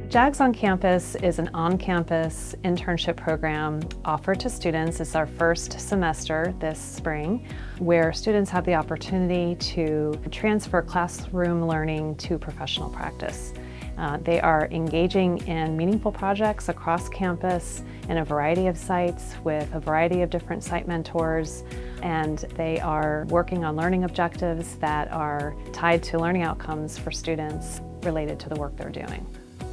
Jags On-Campus is an on-campus internship program offered to students. It's our first semester this spring, where students have the opportunity to transfer classroom learning to professional practice. They are engaging in meaningful projects across campus in a variety of sites with a variety of different site mentors, and they are working on learning objectives that are tied to learning outcomes for students related to the work they're doing.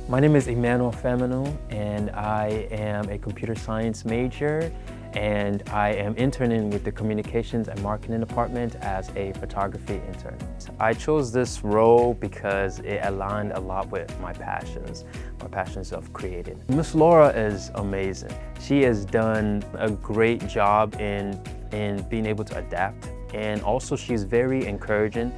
My name is Emmanuel Femino, and I am a computer science major, and I am interning with the communications and marketing department as a photography intern. I chose this role because it aligned a lot with my passions of creating. Miss Laura is amazing. She has done a great job in being able to adapt, and also she's very encouraging.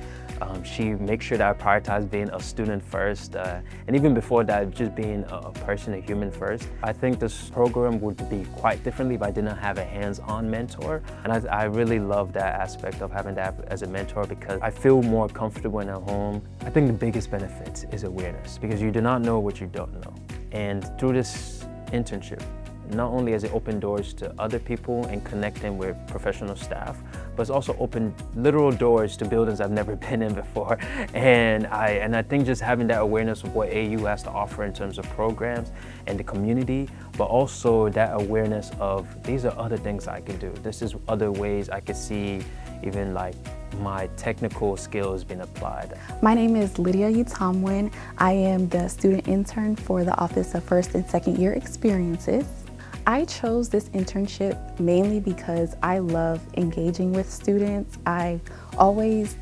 She makes sure that I prioritize being a student first, and even before that, just being a person, a human first. I think this program would be quite differently if I didn't have a hands-on mentor, and I really love that aspect of having that as a mentor because I feel more comfortable when I'm home. I think the biggest benefit is awareness because you do not know what you don't know. And through this internship, not only has it opened doors to other people and connecting with professional staff, but it's also opened literal doors to buildings I've never been in before. And I think just having that awareness of what AU has to offer in terms of programs and the community, but also that awareness of these are other things I can do. This is other ways I could see even like my technical skills being applied. My name is Lydia Utomwin. I am the student intern for the Office of First and Second Year Experiences. I chose this internship mainly because I love engaging with students. I always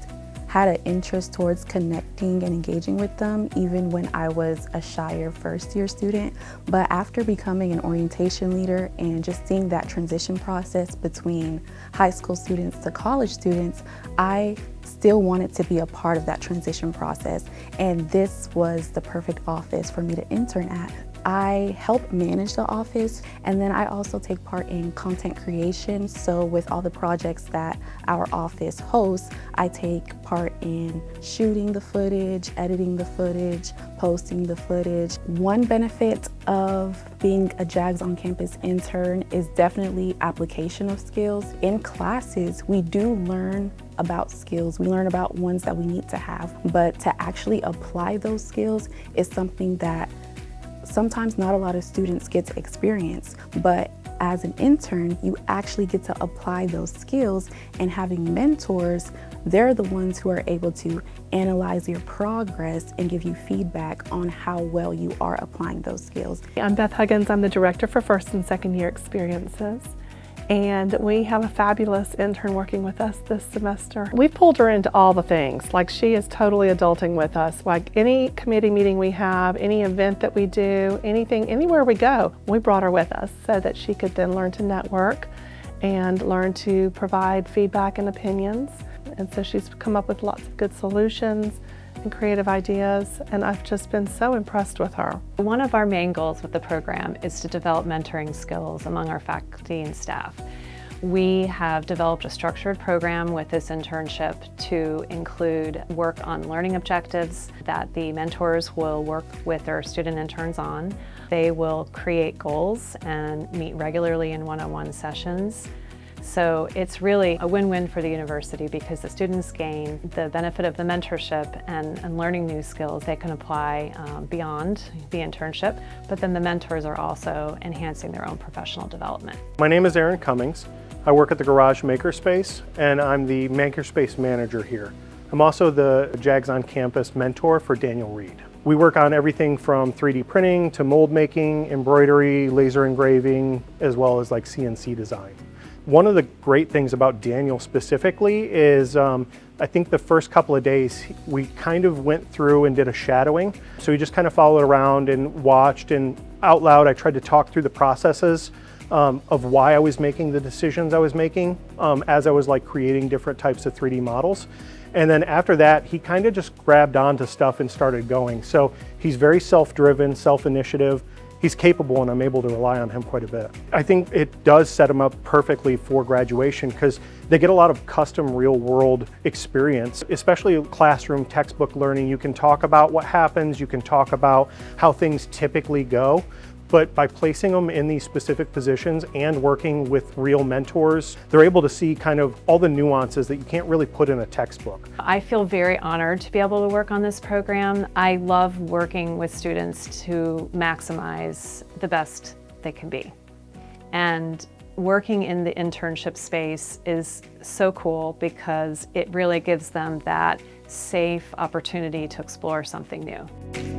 had an interest towards connecting and engaging with them, even when I was a shyer first-year student. But after becoming an orientation leader and just seeing that transition process between high school students to college students, I still wanted to be a part of that transition process. And this was the perfect office for me to intern at. I help manage the office, and then I also take part in content creation. So with all the projects that our office hosts, I take part in shooting the footage, editing the footage, posting the footage. One benefit of being a Jags On-Campus intern is definitely application of skills. In classes, we do learn about skills. We learn about ones that we need to have, but to actually apply those skills is something that sometimes not a lot of students get to experience, but as an intern, you actually get to apply those skills, and having mentors, they're the ones who are able to analyze your progress and give you feedback on how well you are applying those skills. I'm Beth Huggins. I'm the director for First and Second Year Experiences. And we have a fabulous intern working with us this semester. We've pulled her into all the things. Like, she is totally adulting with us. Like, any committee meeting we have, any event that we do, anything, anywhere we go, we brought her with us so that she could then learn to network and learn to provide feedback and opinions. And so she's come up with lots of good solutions and creative ideas, and I've just been so impressed with her. One of our main goals with the program is to develop mentoring skills among our faculty and staff. We have developed a structured program with this internship to include work on learning objectives that the mentors will work with their student interns on. They will create goals and meet regularly in one-on-one sessions. So it's really a win-win for the university because the students gain the benefit of the mentorship and learning new skills they can apply beyond the internship, but then the mentors are also enhancing their own professional development. My name is Aaron Cummings. I work at the Garage Makerspace, and I'm the Makerspace manager here. I'm also the Jags On-Campus mentor for Daniel Reed. We work on everything from 3D printing to mold making, embroidery, laser engraving, as well as like CNC design. One of the great things about Daniel specifically is I think the first couple of days we kind of went through and did a shadowing. So we just kind of followed around and watched, and out loud I tried to talk through the processes of why I was making the decisions I was making as I was like creating different types of 3D models. And then after that, he kind of just grabbed onto stuff and started going. So he's very self-driven, self-initiative. he's capable and I'm able to rely on him quite a bit. I think it does set him up perfectly for graduation because they get a lot of custom real world experience, especially classroom textbook learning. You can talk about what happens, you can talk about how things typically go, but by placing them in these specific positions and working with real mentors, they're able to see kind of all the nuances that you can't really put in a textbook. I feel very honored to be able to work on this program. I love working with students to maximize the best they can be. And working in the internship space is so cool because it really gives them that safe opportunity to explore something new.